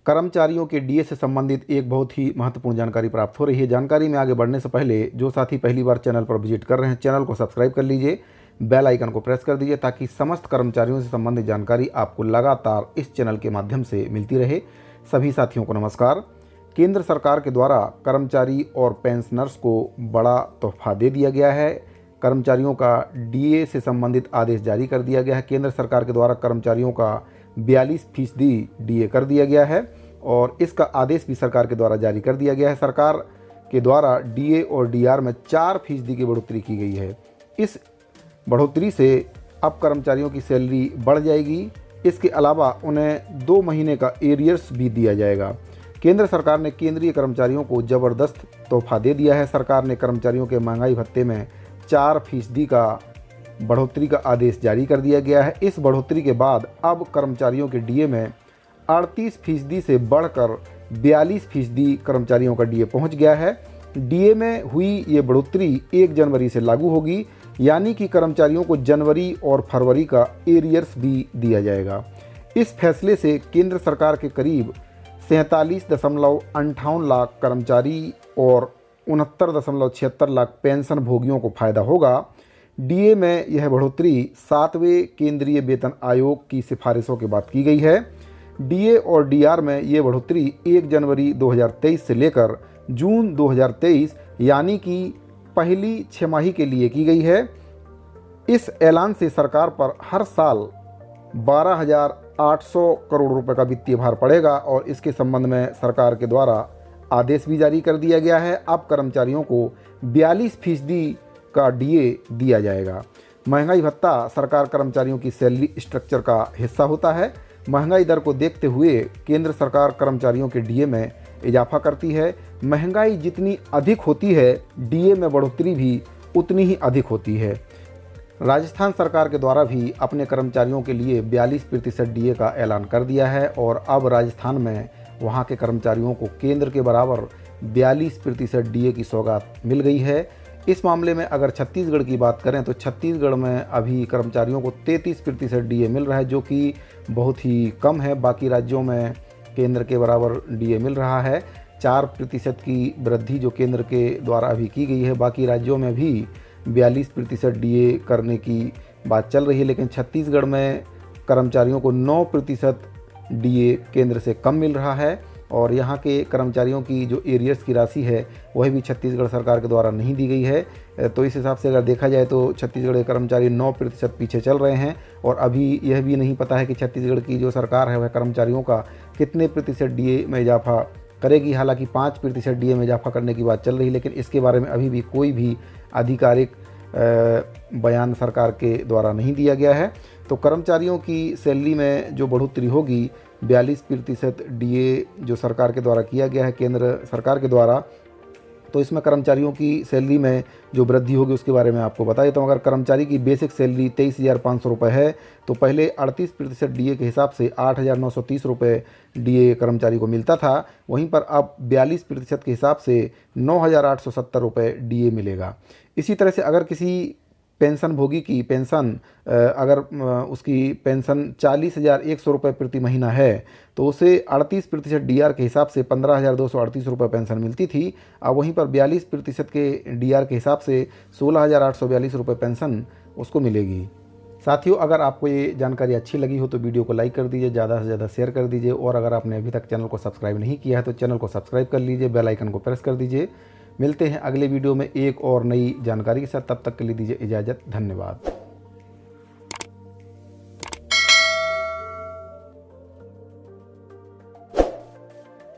कर्मचारियों के डीए से संबंधित एक बहुत ही महत्वपूर्ण जानकारी प्राप्त हो रही है। जानकारी में आगे बढ़ने से पहले जो साथी पहली बार चैनल पर विजिट कर रहे हैं, चैनल को सब्सक्राइब कर लीजिए, बेल आइकन को प्रेस कर दीजिए ताकि समस्त कर्मचारियों से संबंधित जानकारी आपको लगातार इस चैनल के माध्यम से मिलती रहे। सभी साथियों को नमस्कार। केंद्र सरकार के द्वारा कर्मचारी और पेंशनर्स को बड़ा तोहफा दे दिया गया है। कर्मचारियों का डीए से संबंधित आदेश जारी कर दिया गया है। केंद्र सरकार के द्वारा कर्मचारियों का 42% डीए कर दिया गया है और इसका आदेश भी सरकार के द्वारा जारी कर दिया गया है। सरकार के द्वारा डीए और डीआर में 4% की बढ़ोतरी की गई है। इस बढ़ोतरी से अब कर्मचारियों की सैलरी बढ़ जाएगी। इसके अलावा उन्हें 2 महीने का एरियर्स भी दिया जाएगा। केंद्र सरकार ने केंद्रीय कर्मचारियों को ज़बरदस्त तोहफा दे दिया है। सरकार ने कर्मचारियों के महंगाई भत्ते में 4% का बढ़ोतरी का आदेश जारी कर दिया गया है। इस बढ़ोतरी के बाद अब कर्मचारियों के डीए में 38% से बढ़कर 42% कर्मचारियों का डीए पहुंच गया है। डीए में हुई ये बढ़ोतरी 1 जनवरी से लागू होगी, यानी कि कर्मचारियों को जनवरी और फरवरी का एरियर्स भी दिया जाएगा। इस फैसले से केंद्र सरकार के करीब 47.58 लाख कर्मचारी और 69.76 लाख पेंशन भोगियों को फायदा होगा। डीए में यह बढ़ोतरी 7वें केंद्रीय वेतन आयोग की सिफारिशों के बाद की गई है। डीए और डीआर में ये बढ़ोतरी 1 जनवरी 2023 से लेकर जून 2023 यानी कि पहली 6 माही के लिए की गई है। इस ऐलान से सरकार पर हर साल 12,800 करोड़ रुपए का वित्तीय भार पड़ेगा और इसके संबंध में सरकार के द्वारा आदेश भी जारी कर दिया गया है। अब कर्मचारियों को 42% का डीए दिया जाएगा। महंगाई भत्ता सरकार कर्मचारियों की सैलरी स्ट्रक्चर का हिस्सा होता है। महंगाई दर को देखते हुए केंद्र सरकार कर्मचारियों के डीए में इजाफा करती है। महंगाई जितनी अधिक होती है, डीए में बढ़ोतरी भी उतनी ही अधिक होती है। राजस्थान सरकार के द्वारा भी अपने कर्मचारियों के लिए 42% डीए का ऐलान कर दिया है और अब राजस्थान में वहां के कर्मचारियों को केंद्र के बराबर 42% डीए की सौगात मिल गई है। इस मामले में अगर छत्तीसगढ़ की बात करें तो छत्तीसगढ़ में अभी कर्मचारियों को 33% डीए मिल रहा है, जो कि बहुत ही कम है। बाकी राज्यों में केंद्र के बराबर डीए मिल रहा है। 4% की वृद्धि जो केंद्र के द्वारा अभी की गई है। बाकी राज्यों में भी 42% डीए करने की बात चल रही है, लेकिन छत्तीसगढ़ में कर्मचारियों को 9% डीए केंद्र से कम मिल रहा है और यहाँ के कर्मचारियों की जो एरियर्स की राशि है वह भी छत्तीसगढ़ सरकार के द्वारा नहीं दी गई है। तो इस हिसाब से अगर देखा जाए तो छत्तीसगढ़ के कर्मचारी 9% पीछे चल रहे हैं और अभी यह भी नहीं पता है कि छत्तीसगढ़ की जो सरकार है वह कर्मचारियों का कितने प्रतिशत डीए में इजाफा करेगी। हालांकि 5% डीए में इजाफा करने की बात चल रही है, लेकिन इसके बारे में अभी भी कोई भी आधिकारिक बयान सरकार के द्वारा नहीं दिया गया है। तो कर्मचारियों की सैलरी में जो बढ़ोतरी होगी 42% डीए जो सरकार के द्वारा किया गया है केंद्र सरकार के द्वारा, तो इसमें कर्मचारियों की सैलरी में जो वृद्धि होगी उसके बारे में आपको बताइए। तो अगर कर्मचारी की बेसिक सैलरी 23,500 रुपये है तो पहले 38% डीए के हिसाब से 8,930 रुपये डीए कर्मचारी को मिलता था। वहीं पर अब 42% के हिसाब से 9,870 रुपये डीए मिलेगा। इसी तरह से अगर किसी पेंशन भोगी की पेंशन अगर उसकी पेंशन 40,100 रुपये प्रति महीना है तो उसे 38% डीआर के हिसाब से 15,238 रुपये पेंशन मिलती थी। अब वहीं पर 42% के डीआर के हिसाब से 16,842 रुपये पेंशन उसको मिलेगी। साथियों, अगर आपको ये जानकारी अच्छी लगी हो तो वीडियो को लाइक कर दीजिए, ज़्यादा से ज़्यादा शेयर कर दीजिए और अगर आपने अभी तक चैनल को सब्सक्राइब नहीं किया है तो चैनल को सब्सक्राइब कर लीजिए, बेल आइकन को प्रेस कर दीजिए। मिलते हैं अगले वीडियो में एक और नई जानकारी के साथ। तब तक के लिए दीजिए इजाज़त। धन्यवाद।